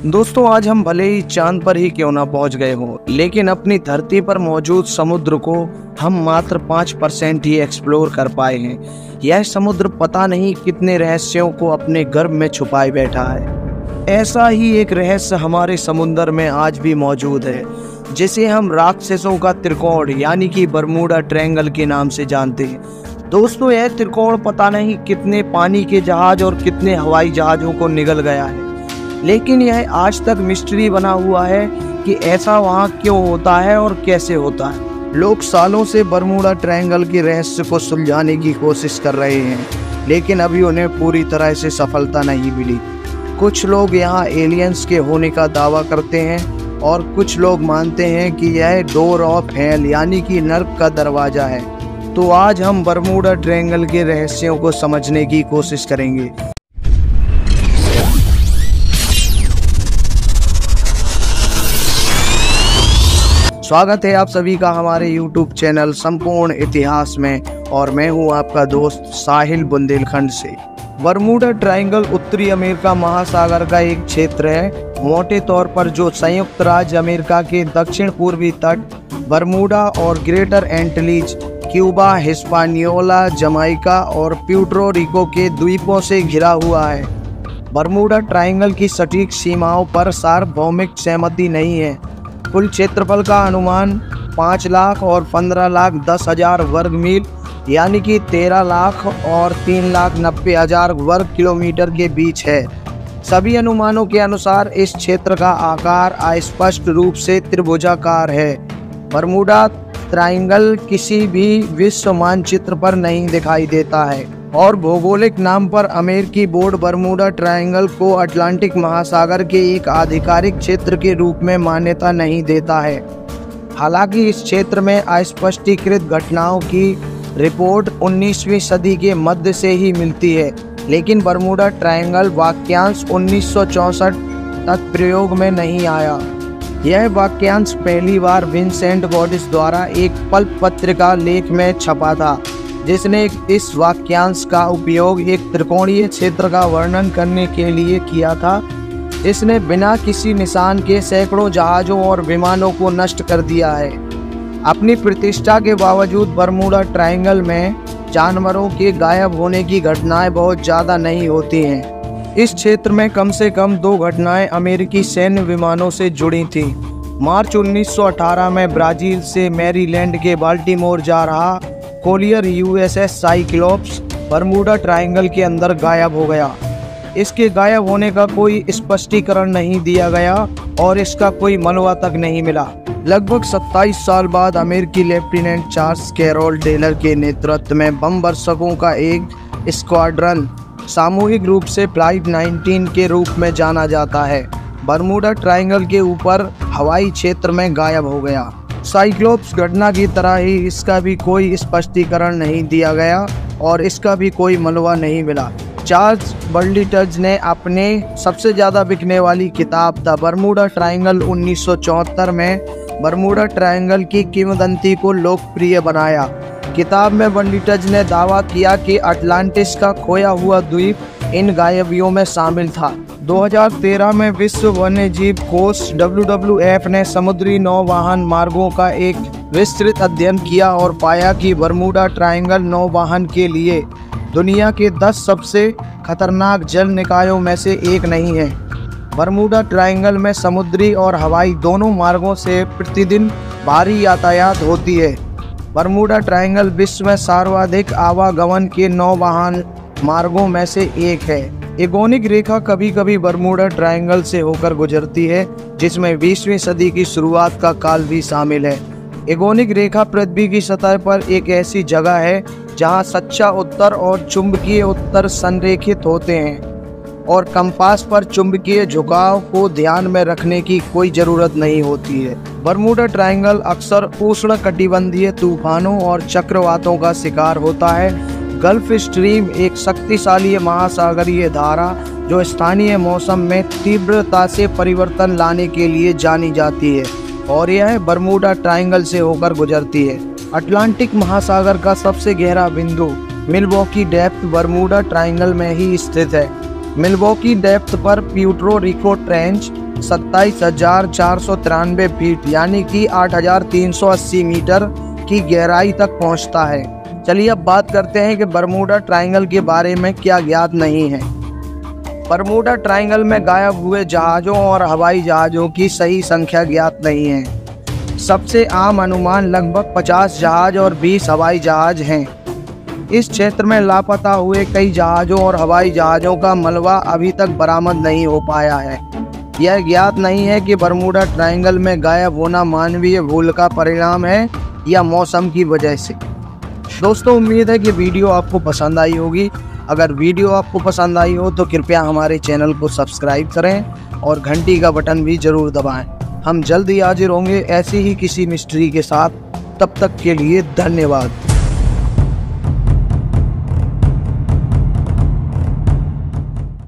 दोस्तों, आज हम भले ही चांद पर ही क्यों ना पहुंच गए हों, लेकिन अपनी धरती पर मौजूद समुद्र को हम मात्र 5% ही एक्सप्लोर कर पाए हैं। यह समुद्र पता नहीं कितने रहस्यों को अपने गर्भ में छुपाए बैठा है। ऐसा ही एक रहस्य हमारे समुद्र में आज भी मौजूद है, जिसे हम राक्षसों का त्रिकोण यानी कि बरमूडा ट्रायंगल के नाम से जानते हैं। दोस्तों, यह त्रिकोण पता नहीं कितने पानी के जहाज और कितने हवाई जहाजों को निगल गया है, लेकिन यह आज तक मिस्ट्री बना हुआ है कि ऐसा वहाँ क्यों होता है और कैसे होता है। लोग सालों से बरमूडा ट्रायंगल के रहस्य को सुलझाने की कोशिश कर रहे हैं, लेकिन अभी उन्हें पूरी तरह से सफलता नहीं मिली। कुछ लोग यहाँ एलियंस के होने का दावा करते हैं और कुछ लोग मानते हैं कि यह डोर ऑफ हेल यानी कि नर्क का दरवाजा है। तो आज हम बरमूडा ट्रायंगल के रहस्यों को समझने की कोशिश करेंगे। स्वागत है आप सभी का हमारे YouTube चैनल संपूर्ण इतिहास में, और मैं हूं आपका दोस्त साहिल बुंदेलखंड से। बरमूडा ट्रायंगल उत्तरी अमेरिका महासागर का एक क्षेत्र है। मोटे तौर पर जो संयुक्त राज्य अमेरिका के दक्षिण पूर्वी तट, बरमूडा और ग्रेटर एंटिलीज, क्यूबा, हिस्पानियोला, जमाइका और प्यूर्टो रिको के द्वीपों से घिरा हुआ है। बरमूडा ट्रायंगल की सटीक सीमाओं पर सार्वभौमिक सहमति नहीं है। कुल क्षेत्रफल का अनुमान 5 लाख और 15 लाख 10,000 वर्ग मील यानी कि 13 लाख और 3,90,000 वर्ग किलोमीटर के बीच है। सभी अनुमानों के अनुसार इस क्षेत्र का आकार अस्पष्ट रूप से त्रिभुजाकार है। बरमूडा ट्रायंगल किसी भी विश्व मानचित्र पर नहीं दिखाई देता है और भौगोलिक नाम पर अमेरिकी बोर्ड बरमूडा ट्रायंगल को अटलांटिक महासागर के एक आधिकारिक क्षेत्र के रूप में मान्यता नहीं देता है। हालांकि इस क्षेत्र में अस्पष्टीकृत घटनाओं की रिपोर्ट 19वीं सदी के मध्य से ही मिलती है, लेकिन बरमूडा ट्रायंगल वाक्यांश 1964 तक प्रयोग में नहीं आया। यह वाक्यांश पहली बार विंसेंट गॉडिस द्वारा एक पल्प पत्रिका लेख में छपा था, जिसने इस वाक्यांश का उपयोग एक त्रिकोणीय क्षेत्र का वर्णन करने के लिए किया था, जिसने बिना किसी निशान के सैकड़ों जहाज़ों और विमानों को नष्ट कर दिया है। अपनी प्रतिष्ठा के बावजूद बरमूडा ट्रायंगल में जानवरों के गायब होने की घटनाएं बहुत ज़्यादा नहीं होती हैं। इस क्षेत्र में कम से कम 2 घटनाएं अमेरिकी सैन्य विमानों से जुड़ी थीं। मार्च 1918 में ब्राज़ील से मैरीलैंड के बाल्टीमोर जा रहा Collier USS cyclops Bermuda triangle के अंदर गायब हो गया। इसके गायब होने का कोई स्पष्टीकरण नहीं दिया गया और इसका कोई मलबा तक नहीं मिला। लगभग 27 साल बाद अमेरिकी लेफ्टिनेंट चार्ल्स कैरोल टेलर के नेतृत्व में बम वर्षकों का एक स्क्वाड्रन, सामूहिक रूप से फ्लाइट 19 के रूप में जाना जाता है, बरमूडा ट्रायंगल के ऊपर हवाई क्षेत्र में गायब हो गया। साइक्लोप्स घटना की तरह ही इसका भी कोई स्पष्टीकरण नहीं दिया गया और इसका भी कोई मलबा नहीं मिला। चार्ल्स बर्लिट्ज ने अपने सबसे ज़्यादा बिकने वाली किताब द बरमूडा ट्रायंगल 1974 में बरमूडा ट्रायंगल की किंवदंती को लोकप्रिय बनाया। किताब में बर्लिट्ज ने दावा किया कि अटलांटिस का खोया हुआ द्वीप इन गायबियों में शामिल था। 2013 में विश्व वन्यजीव कोष WWF ने समुद्री नौवाहन मार्गों का एक विस्तृत अध्ययन किया और पाया कि बरमूडा ट्रायंगल नौवाहन के लिए दुनिया के 10 सबसे खतरनाक जल निकायों में से एक नहीं है। बरमूडा ट्रायंगल में समुद्री और हवाई दोनों मार्गों से प्रतिदिन भारी यातायात होती है। बरमूडा ट्रायंगल विश्व में सर्वाधिक आवागमन के नौवाहन मार्गों में से एक है। एगोनिक रेखा कभी कभी बरमूडा ट्रायंगल से होकर गुजरती है, जिसमें 20वीं सदी की शुरुआत का काल भी शामिल है। एगोनिक रेखा पृथ्वी की सतह पर एक ऐसी जगह है जहां सच्चा उत्तर और चुंबकीय उत्तर संरेखित होते हैं और कंपास पर चुंबकीय झुकाव को ध्यान में रखने की कोई ज़रूरत नहीं होती है। बरमूडा ट्रायंगल अक्सर उष्णकटिबंधीय तूफानों और चक्रवातों का शिकार होता है। गल्फ स्ट्रीम एक शक्तिशाली महासागरीय धारा जो स्थानीय मौसम में तीव्रता से परिवर्तन लाने के लिए जानी जाती है और यह बरमूडा ट्रायंगल से होकर गुजरती है। अटलांटिक महासागर का सबसे गहरा बिंदु मिल्वॉकी डेप्थ बरमूडा ट्रायंगल में ही स्थित है। मिल्वॉकी डेप्थ पर प्यूर्टो रिको ट्रेंच 27,493 फीट यानी कि 8,380 मीटर की गहराई तक पहुंचता है। चलिए अब बात करते हैं कि बरमूडा ट्रायंगल के बारे में क्या ज्ञात नहीं है। बरमूडा ट्रायंगल में गायब हुए जहाज़ों और हवाई जहाज़ों की सही संख्या ज्ञात नहीं है। सबसे आम अनुमान लगभग 50 जहाज़ और 20 हवाई जहाज़ हैं। इस क्षेत्र में लापता हुए कई जहाज़ों और हवाई जहाज़ों का मलबा अभी तक बरामद नहीं हो पाया है। यह ज्ञात नहीं है कि बरमूडा ट्रायंगल में गायब होना मानवीय भूल का परिणाम है या मौसम की वजह से। दोस्तों, उम्मीद है कि वीडियो आपको पसंद आई होगी। अगर वीडियो आपको पसंद आई हो तो कृपया हमारे चैनल को सब्सक्राइब करें और घंटी का बटन भी ज़रूर दबाएं। हम जल्द ही हाजिर होंगे ऐसी ही किसी मिस्ट्री के साथ। तब तक के लिए धन्यवाद।